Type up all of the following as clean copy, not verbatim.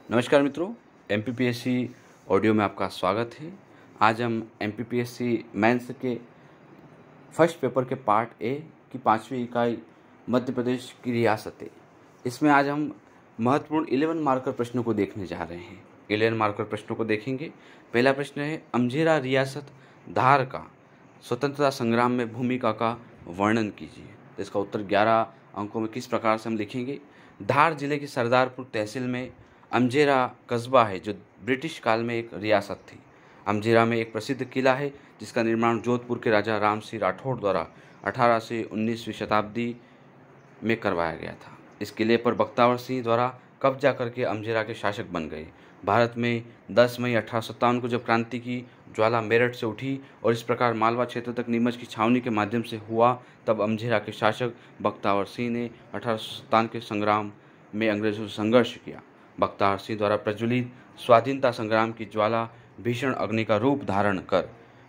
नमस्कार मित्रों, MPPSC audio में आपका स्वागत है। आज हम एमपीपीएससी मेंस के फर्स्ट पेपर के पार्ट ए की 5वीं इकाई मध्य प्रदेश की रियासतें, इसमें आज हम महत्वपूर्ण 11 मार्कर प्रश्नों को देखने जा रहे हैं। 11 मार्कर प्रश्नों को देखेंगे। पहला प्रश्न है, अमझेरा रियासत धार का स्वतंत्रता संग्राम में भूमिका का वर्णन कीजिए। तो इसका उत्तर 11 अंकों में किस प्रकार से हम लिखेंगे। धार जिले की सरदारपुर तहसील में अमझेरा कस्बा है, जो ब्रिटिश काल में एक रियासत थी। अमझेरा में एक प्रसिद्ध किला है जिसका निर्माण जोधपुर के राजा राम सिंह राठौड़ द्वारा 18 से 19वीं शताब्दी में करवाया गया था। इस किले पर बख्तावर सिंह द्वारा कब्जा करके अमझेरा के शासक बन गए। भारत में 10 मई 1857 को जब क्रांति की ज्वाला मेरठ से उठी और इस प्रकार मालवा क्षेत्र तक नीमच की छावनी के माध्यम से हुआ, तब अमझेरा के शासक बख्तावर सिंह ने 1857 के संग्राम में अंग्रेजों से संघर्ष किया। बख्तावर सिंह द्वारा प्रज्वलित स्वाधीनता संग्राम की ज्वाला भीषण अग्नि का रूप धारण कर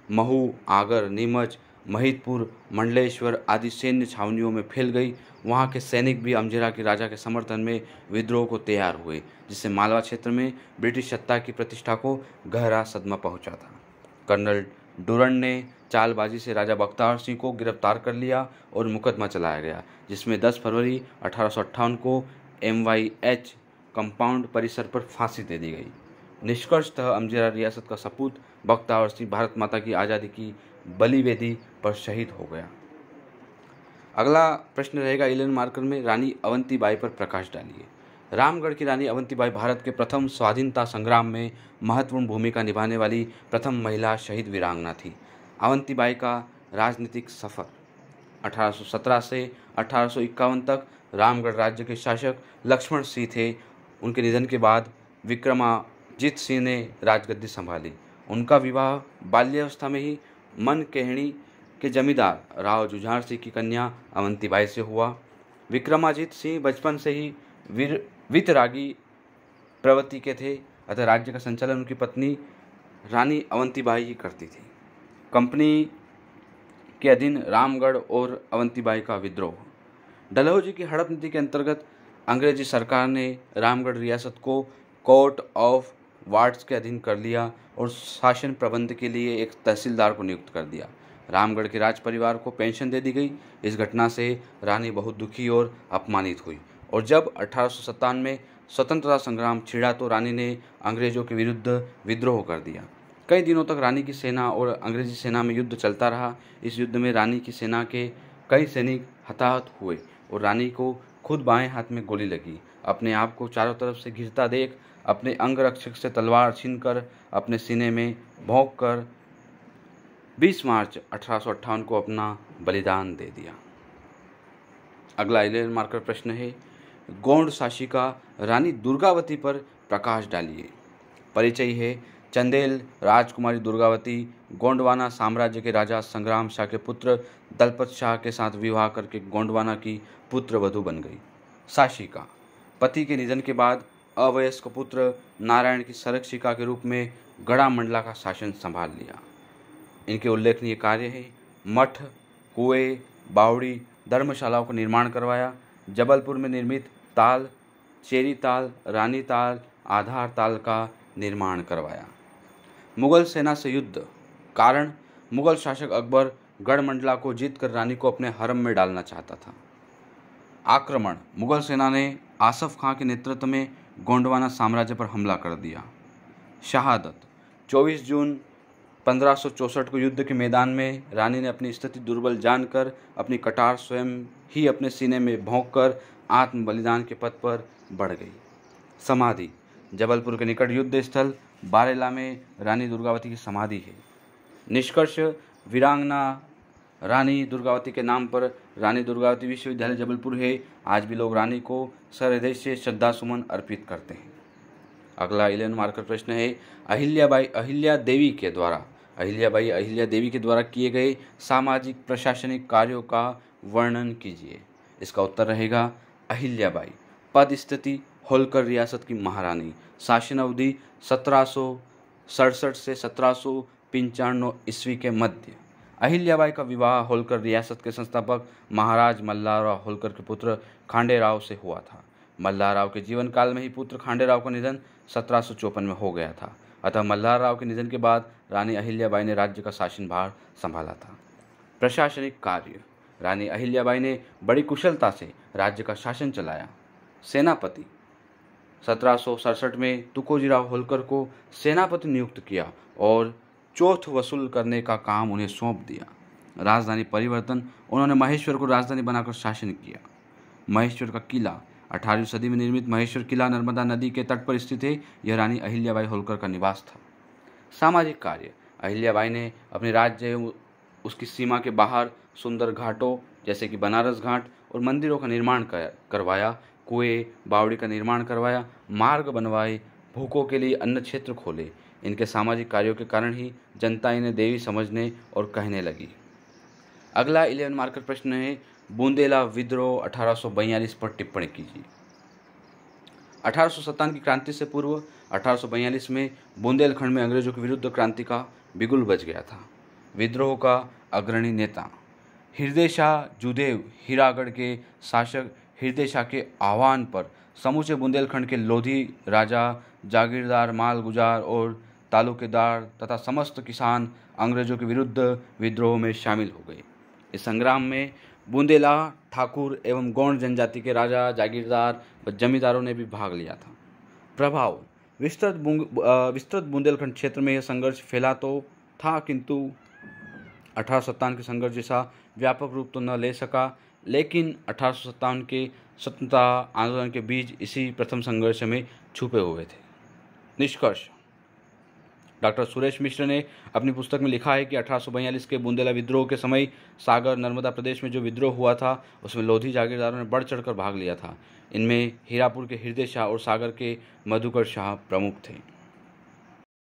महू, आगर, नीमच, महिदपुर, मंडलेश्वर आदि सैन्य छावनियों में फैल गई। वहां के सैनिक भी अमझेरा के राजा के समर्थन में विद्रोह को तैयार हुए, जिससे मालवा क्षेत्र में ब्रिटिश सत्ता की प्रतिष्ठा को गहरा सदमा पहुंचा था। कर्नल डुरन ने चालबाजी से राजा बख्तावर सिंह को गिरफ्तार कर लिया और मुकदमा चलाया गया, जिसमें 10 फरवरी 1858 को MYH कंपाउंड परिसर पर फांसी दे दी गई। निष्कर्षतः अमझेरा रियासत का सपूत बख्तावर सिंह भारत माता की आज़ादी की बलिवेदी पर शहीद हो गया। अगला प्रश्न रहेगा 11 मार्कर में, रानी अवंतीबाई पर प्रकाश डालिए। रामगढ़ की रानी अवंतीबाई भारत के प्रथम स्वाधीनता संग्राम में महत्वपूर्ण भूमिका निभाने वाली प्रथम महिला शहीद वीरांगना थी। अवंतीबाई का राजनीतिक सफर 1817 से 1851 तक रामगढ़ राज्य के शासक लक्ष्मण सिंह थे। उनके निधन के बाद विक्रमाजित सिंह ने राजगद्दी संभाली। उनका विवाह बाल्यावस्था में ही मनकेहणी के जमींदार राव जुझार सिंह की कन्या अवंतीबाई से हुआ। विक्रमाजित सिंह बचपन से ही वीतरागी प्रवृत्ति के थे, अतः राज्य का संचालन उनकी पत्नी रानी अवंतीबाई ही करती थी। कंपनी के अधीन रामगढ़ और अवंतीबाई का विद्रोह। डलहौजी की हड़प नीति के अंतर्गत अंग्रेजी सरकार ने रामगढ़ रियासत को कोर्ट ऑफ वार्ड्स के अधीन कर लिया और शासन प्रबंध के लिए एक तहसीलदार को नियुक्त कर दिया। रामगढ़ के राज परिवार को पेंशन दे दी गई। इस घटना से रानी बहुत दुखी और अपमानित हुई और जब 1857 में स्वतंत्रता संग्राम छिड़ा तो रानी ने अंग्रेजों के विरुद्ध विद्रोह कर दिया। कई दिनों तक रानी की सेना और अंग्रेजी सेना में युद्ध चलता रहा। इस युद्ध में रानी की सेना के कई सैनिक हताहत हुए और रानी को खुद बाएं हाथ में गोली लगी। अपने आप को चारों तरफ से घिरता देख अपने अंगरक्षक से तलवार छीनकर अपने सीने में भोंक कर 20 मार्च 1858 को अपना बलिदान दे दिया। अगला 11 मार्कर प्रश्न है, गोंड शासिका रानी दुर्गावती पर प्रकाश डालिए। परिचय है, चंदेल राजकुमारी दुर्गावती गोंडवाना साम्राज्य के राजा संग्राम शाह के पुत्र दलपत शाह के साथ विवाह करके गोंडवाना की पुत्र वधू बन गई। शासिका पति के निधन के बाद अवयस्क पुत्र नारायण की संरक्षिका के रूप में गढ़ा मंडला का शासन संभाल लिया। इनके उल्लेखनीय कार्य है, मठ, कुएं, बावड़ी, धर्मशालाओं का निर्माण करवाया। जबलपुर में निर्मित ताल, चेरी ताल, रानी ताल, आधार ताल का निर्माण करवाया। मुगल सेना से युद्ध। कारण, मुगल शासक अकबर गढ़मंडला को जीतकर रानी को अपने हरम में डालना चाहता था। आक्रमण, मुगल सेना ने आसफ खां के नेतृत्व में गोंडवाना साम्राज्य पर हमला कर दिया। शहादत, 24 जून 1564 को युद्ध के मैदान में रानी ने अपनी स्थिति दुर्बल जानकर अपनी कटार स्वयं ही अपने सीने में भोंककर आत्म बलिदान के पथ पर बढ़ गई। समाधि, जबलपुर के निकट युद्ध स्थल बारेला में रानी दुर्गावती की समाधि है। निष्कर्ष, वीरांगना रानी दुर्गावती के नाम पर रानी दुर्गावती विश्वविद्यालय जबलपुर है। आज भी लोग रानी को सहृदय से श्रद्धा सुमन अर्पित करते हैं। अगला 11 मार्कर प्रश्न है, अहिल्या देवी के द्वारा किए गए सामाजिक प्रशासनिक कार्यों का वर्णन कीजिए। इसका उत्तर रहेगा, अहिल्याबाई पद स्थिति होलकर रियासत की महारानी, शासन अवधि 1767 से 1795 ईस्वी के मध्य। अहिल्याबाई का विवाह होलकर रियासत के संस्थापक महाराज मल्हारराव होलकर के पुत्र खांडेराव से हुआ था। मल्हारराव के जीवन काल में ही पुत्र खांडेराव का निधन 1754 में हो गया था। अतः मल्हारराव के निधन के बाद रानी अहिल्याबाई ने राज्य का शासनभार संभाला था। प्रशासनिक कार्य। रानी अहिल्याबाई ने बड़ी कुशलता से राज्य का शासन चलाया। सेनापति। 1767 में तुकोजीराव होलकर को सेनापति नियुक्त किया और चौथ वसूल करने का काम उन्हें सौंप दिया। राजधानी परिवर्तन। उन्होंने महेश्वर को राजधानी बनाकर शासन किया। महेश्वर का किला। 18वीं सदी में निर्मित महेश्वर किला नर्मदा नदी के तट पर स्थित है। यह रानी अहिल्याबाई होलकर का निवास था। सामाजिक कार्य। अहिल्याबाई ने अपने राज्य एवं उसकी सीमा के बाहर सुंदर घाटों जैसे कि बनारस घाट और मंदिरों का निर्माण करवाया। कुएं बावड़ी का निर्माण करवाया। मार्ग बनवाए। भूखों के लिए अन्न क्षेत्र खोले। इनके सामाजिक कार्यों के कारण ही जनता इन्हें देवी समझने और कहने लगी। अगला 11 मार्कर प्रश्न है, बुंदेला विद्रोह 1842 पर टिप्पणी कीजिए। 1857 की क्रांति से पूर्व 1842 में बुंदेलखंड में अंग्रेजों के विरुद्ध क्रांति का बिगुल बज गया था। विद्रोह का अग्रणी नेता हृदय शाह जूदेव हीरागढ़ के शासक हृदय शाह के आह्वान पर समूचे बुंदेलखंड के लोधी राजा, जागीरदार, मालगुजार और तालुकेदार तथा समस्त किसान अंग्रेजों के विरुद्ध विद्रोह में शामिल हो गए। इस संग्राम में बुंदेला, ठाकुर एवं गौड़ जनजाति के राजा, जागीरदार व जमींदारों ने भी भाग लिया था। प्रभाव। विस्तृत बुंदेलखंड क्षेत्र में यह संघर्ष फैला तो था, किंतु 1857 के संघर्ष जैसा व्यापक रूप तो न ले सका, लेकिन 1857 के स्वतंत्रता आंदोलन के बीज इसी प्रथम संघर्ष में छुपे हुए थे। निष्कर्ष। डॉक्टर सुरेश मिश्र ने अपनी पुस्तक में लिखा है कि 1842 के बुंदेला विद्रोह के समय सागर नर्मदा प्रदेश में जो विद्रोह हुआ था उसमें लोधी जागीरदारों ने बढ़ चढ़कर भाग लिया था। इनमें हीरापुर के हृदय शाह और सागर के मधुकर शाह प्रमुख थे।